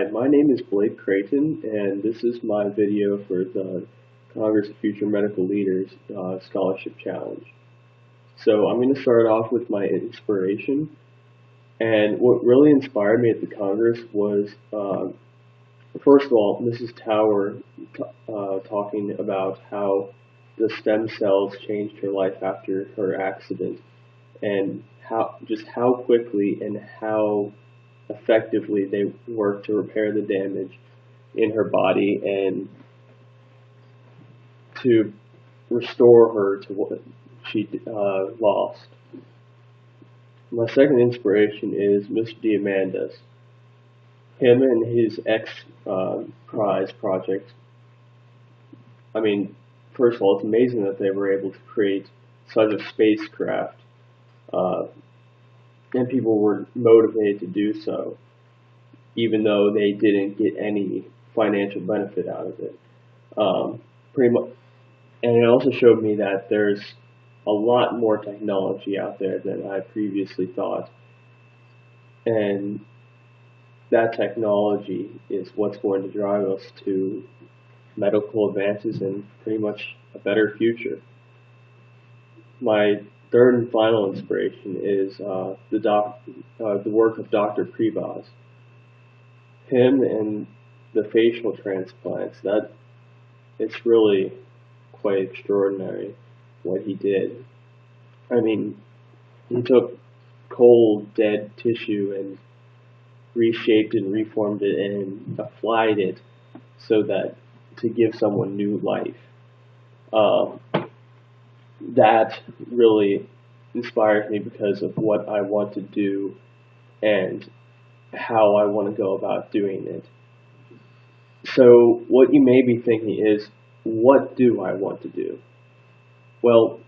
Hi, my name is Blake Creighton, and this is my video for the Congress of Future Medical Leaders Scholarship Challenge. So I'm going to start off with my inspiration, and what really inspired me at the Congress was, first of all, Mrs. Tower talking about how the stem cells changed her life after her accident, and how quickly and how effectively they work to repair the damage in her body and to restore her to what she lost. My second inspiration is Mr. Diamandis. Him and his X-Prize project. I mean, first of all, it's amazing that they were able to create such a spacecraft, and people were motivated to do so, even though they didn't get any financial benefit out of it. Pretty much, and it also showed me that there's a lot more technology out there than I previously thought, and that technology is what's going to drive us to medical advances and pretty much a better future. My third and final inspiration is the work of Dr. Privas. Him and the facial transplants, it's really quite extraordinary what he did. I mean, he took cold, dead tissue and reshaped and reformed it and applied it so that to give someone new life. That really inspires me because of what I want to do and how I want to go about doing it. So what you may be thinking is, what do I want to do? Well,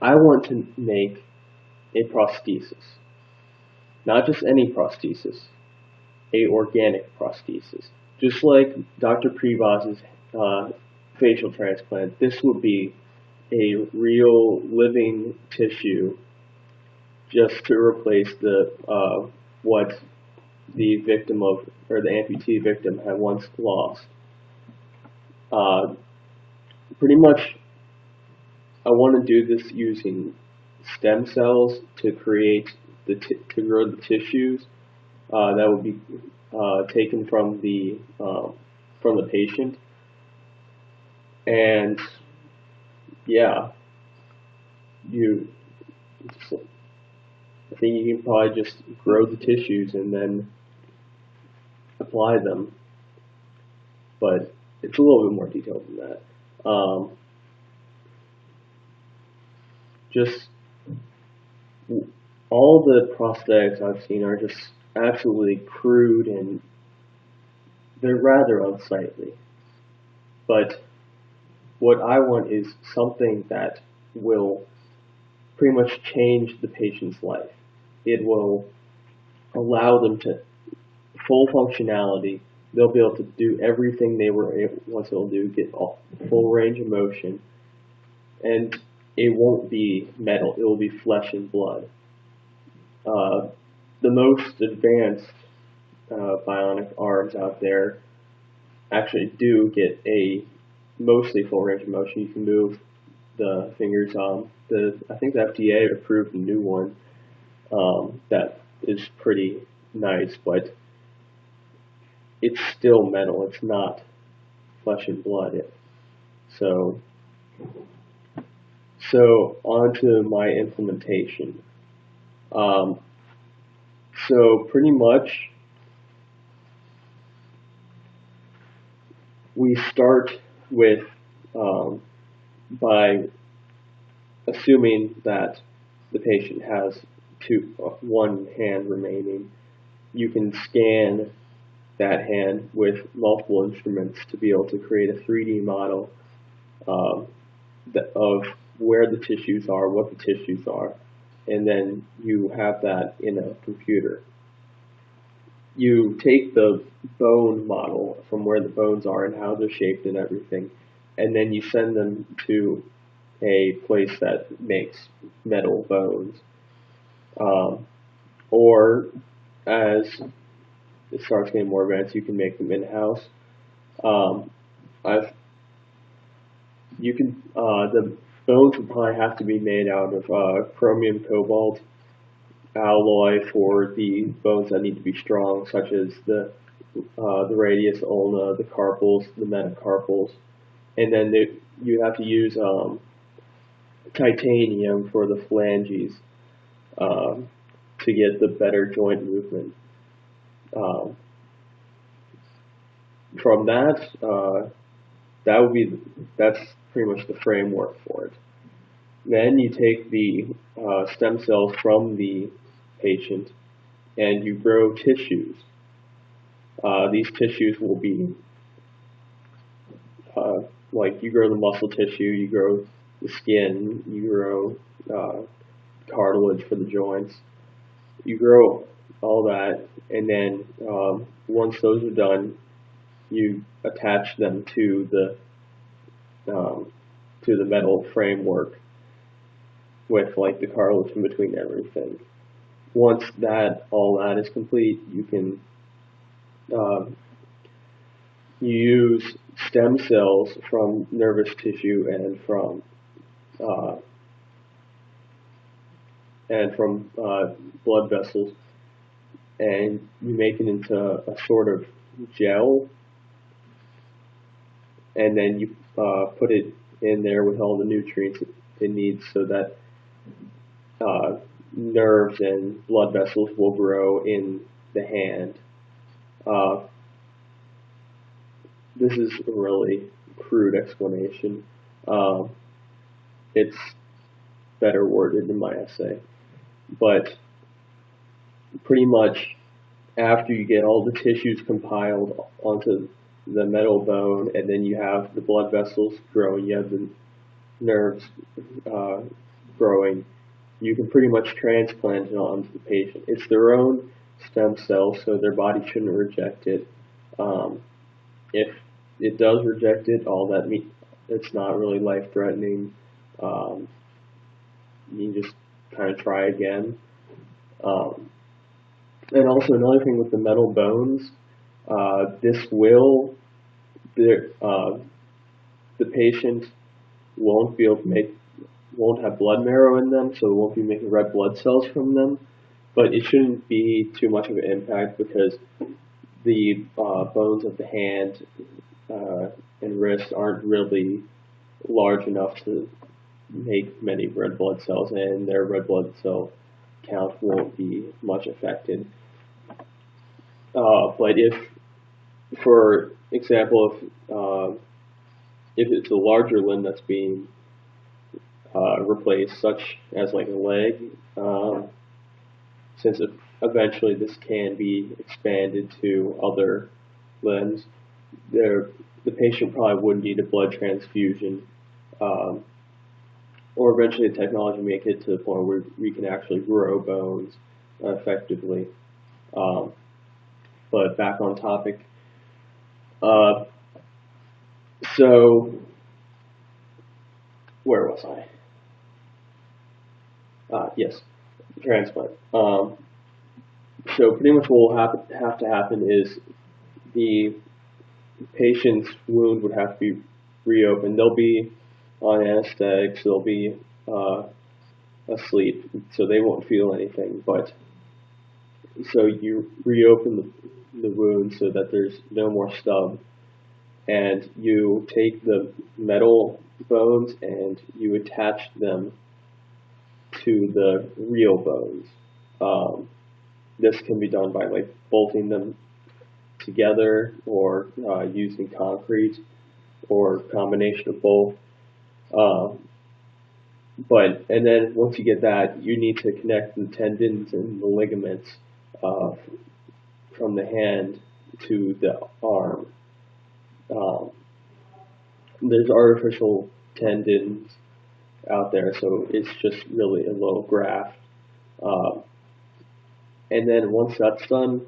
I want to make a prosthesis. Not just any prosthesis, a organic prosthesis. Just like Dr. Privas' facial transplant, this would be a real living tissue just to replace what the victim of, or the amputee victim had once lost. Pretty much, I want to do this using stem cells to create to grow the tissues that would be taken from the patient, and yeah, I think you can probably just grow the tissues and then apply them, but it's a little bit more detailed than that. Just all the prosthetics I've seen are just absolutely crude and they're rather unsightly. But what I want is something that will pretty much change the patient's life. It will allow them to full functionality. They'll be able to do everything they were once able to do, get full range of motion, and it won't be metal. It will be flesh and blood. The most advanced bionic arms out there actually do get a mostly full range of motion. You can move the fingers. I think the FDA approved a new one that is pretty nice, but it's still metal. It's not flesh and blood. So on to my implementation. So pretty much we start with by assuming that the patient has one hand remaining. You can scan that hand with multiple instruments to be able to create a 3D model of where the tissues are, what the tissues are, and then you have that in a computer. You take the bone model from where the bones are and how they're shaped and everything, and then you send them to a place that makes metal bones. Or as it starts getting more advanced, you can make them in-house. Um, I've the bones would probably have to be made out of chromium cobalt alloy for the bones that need to be strong, such as the radius ulna, the carpals, the metacarpals, and then you have to use titanium for the phalanges to get the better joint movement. From that, that's pretty much the framework for it. Then you take the stem cells from the patient and you grow tissues. These tissues will be like you grow the muscle tissue, you grow the skin, you grow cartilage for the joints. You grow all that, and then once those are done, you attach them to the metal framework with like the cartilage in between everything. Once all that is complete, you can you use stem cells from nervous tissue and from blood vessels, and you make it into a sort of gel, and then you put it in there with all the nutrients it needs so that nerves and blood vessels will grow in the hand. This is a really crude explanation. It's better worded in my essay. But pretty much after you get all the tissues compiled onto the metal bone, and then you have the blood vessels growing, you have the nerves growing, you can pretty much transplant it onto the patient. It's their own stem cells, so their body shouldn't reject it. If it does reject it, it's not really life-threatening. You just kind of try again. And also another thing with the metal bones, the patient won't be able to won't have blood marrow in them, so it won't be making red blood cells from them. But it shouldn't be too much of an impact because the bones of the hand and wrist aren't really large enough to make many red blood cells, and their red blood cell count won't be much affected. But for example, if it's a larger limb that's being replaced, such as like a leg, since eventually this can be expanded to other limbs, the patient probably would need a blood transfusion, or eventually the technology may get to the point where we can actually grow bones effectively. But back on topic. So where was I? Yes, transplant. So pretty much what will have to happen is the patient's wound would have to be reopened. They'll be on anesthetics, they'll be asleep, so they won't feel anything. But so you reopen the wound so that there's no more stub, and you take the metal bones and you attach them to the real bones. This can be done by like bolting them together, or using concrete, or a combination of both. And then once you get that, you need to connect the tendons and the ligaments from the hand to the arm. There's artificial tendons out there, so it's just really a little graft. And then once that's done,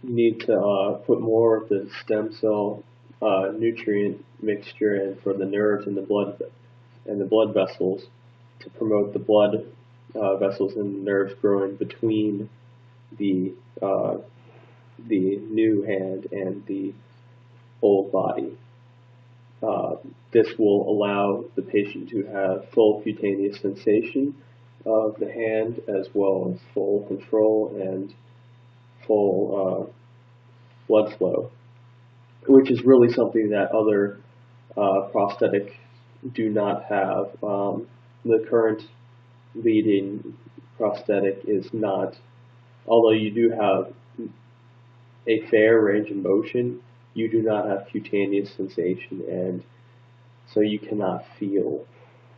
you need to put more of the stem cell nutrient mixture in for the nerves and the blood vessels to promote the blood vessels and nerves growing between the the new hand and the old body. This will allow the patient to have full cutaneous sensation of the hand, as well as full control and full blood flow, which is really something that other prosthetics do not have. The current leading prosthetic is not, although you do have a fair range of motion, you do not have cutaneous sensation, and so you cannot feel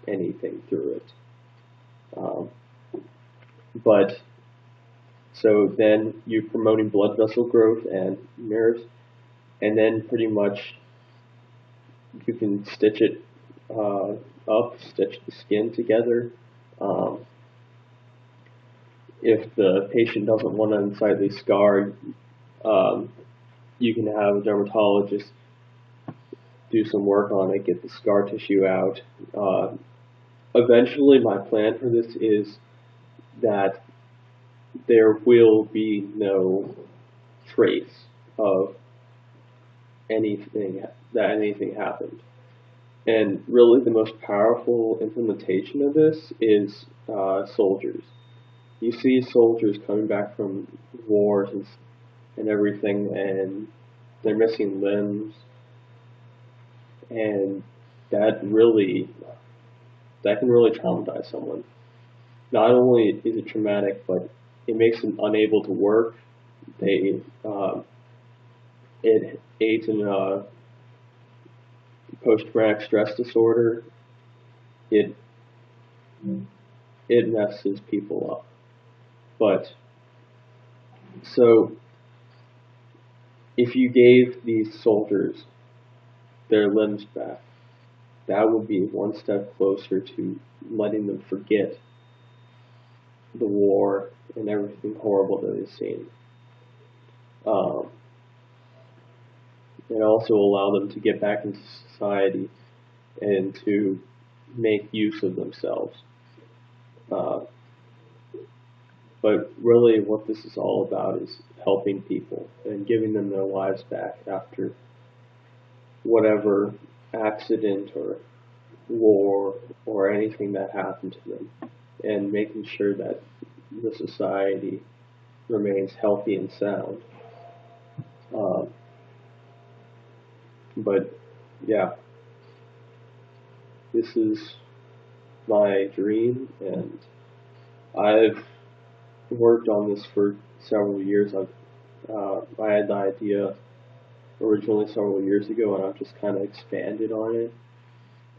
anything through it. But so then you're promoting blood vessel growth and nerves, and then pretty much you can stitch it up, stitch the skin together. If the patient doesn't want an unsightly scar, you can have a dermatologist do some work on it, get the scar tissue out. Eventually, my plan for this is that there will be no trace of anything happened. And really, the most powerful implementation of this is soldiers. You see soldiers coming back from wars and everything, and they're missing limbs, and that can really traumatize someone. Not only is it traumatic, but it makes them unable to work. It aids in post-traumatic stress disorder. It messes people up. But so if you gave these soldiers their limbs back, that would be one step closer to letting them forget the war and everything horrible that they've seen. And also allow them to get back into society and to make use of themselves. But really what this is all about is helping people and giving them their lives back after whatever accident or war or anything that happened to them, and making sure that the society remains healthy and sound. But yeah, this is my dream, and I've worked on this for several years. I had the idea originally several years ago, and I've just kind of expanded on it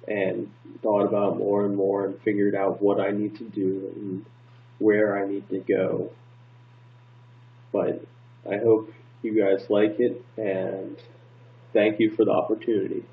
and thought about it more and more and figured out what I need to do and where I need to go. But I hope you guys like it, and thank you for the opportunity.